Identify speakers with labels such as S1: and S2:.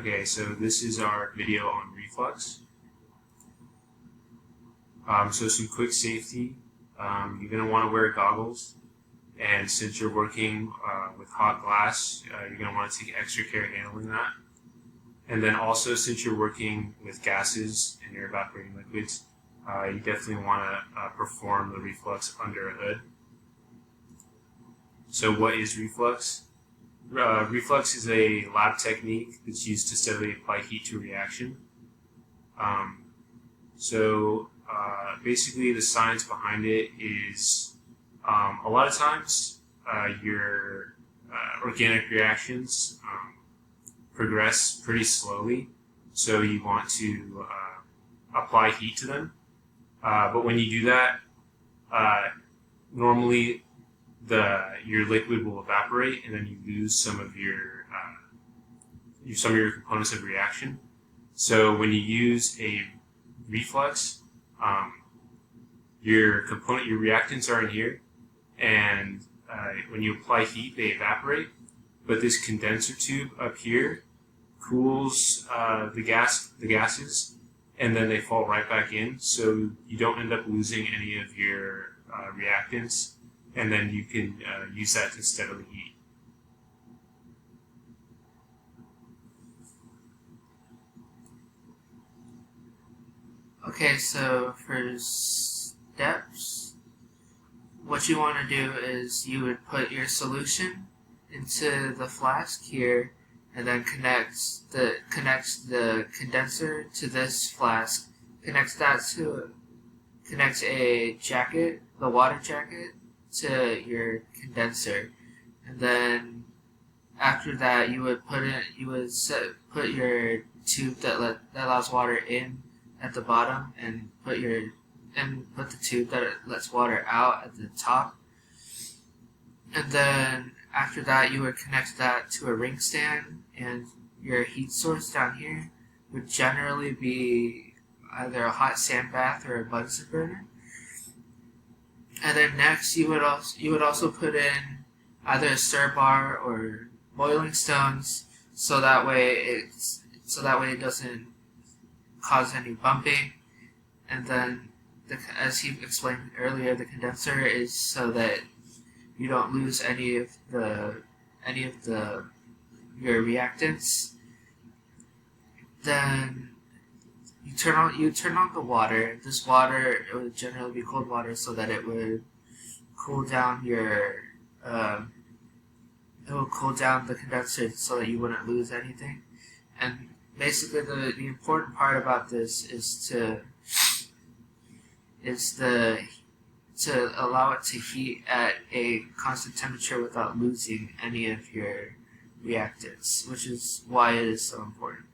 S1: Okay, so this is our video on reflux. So some quick safety. You're going to want to wear goggles, and since you're working with hot glass, you're going to want to take extra care handling that. And then also, since you're working with gases and you're evaporating liquids, you definitely want to perform the reflux under a hood. So what is reflux? Reflux is a lab technique that's used to steadily apply heat to a reaction. Basically the science behind it is a lot of times your organic reactions progress pretty slowly, so you want to apply heat to them. But when you do that, normally your liquid will evaporate, and then you lose some of your components of reaction. So when you use a reflux, your reactants are in here, and when you apply heat, they evaporate. But this condenser tube up here cools the gases, and then they fall right back in. So you don't end up losing any of your reactants, and then you can use that to steadily heat.
S2: Okay, so for steps, what you want to do is you would put your solution into the flask here, and then connects the condenser to this flask. Connects a jacket, the water jacket, to your condenser, and then after that you would put your tube that allows water in at the bottom, and put the tube that lets water out at the top. And then after that you would connect that to a ring stand, and your heat source down here would generally be either a hot sand bath or a Bunsen burner. And then next you would also put in either a stir bar or boiling stones, so that way it doesn't cause any bumping. And then as he explained earlier, the condenser is so that you don't lose any of your reactants. Then you turn on the water. This water, it would generally be cold water, so that it would cool down the condenser, so that you wouldn't lose anything. And basically the important part about this is to allow it to heat at a constant temperature without losing any of your reactants, which is why it is so important.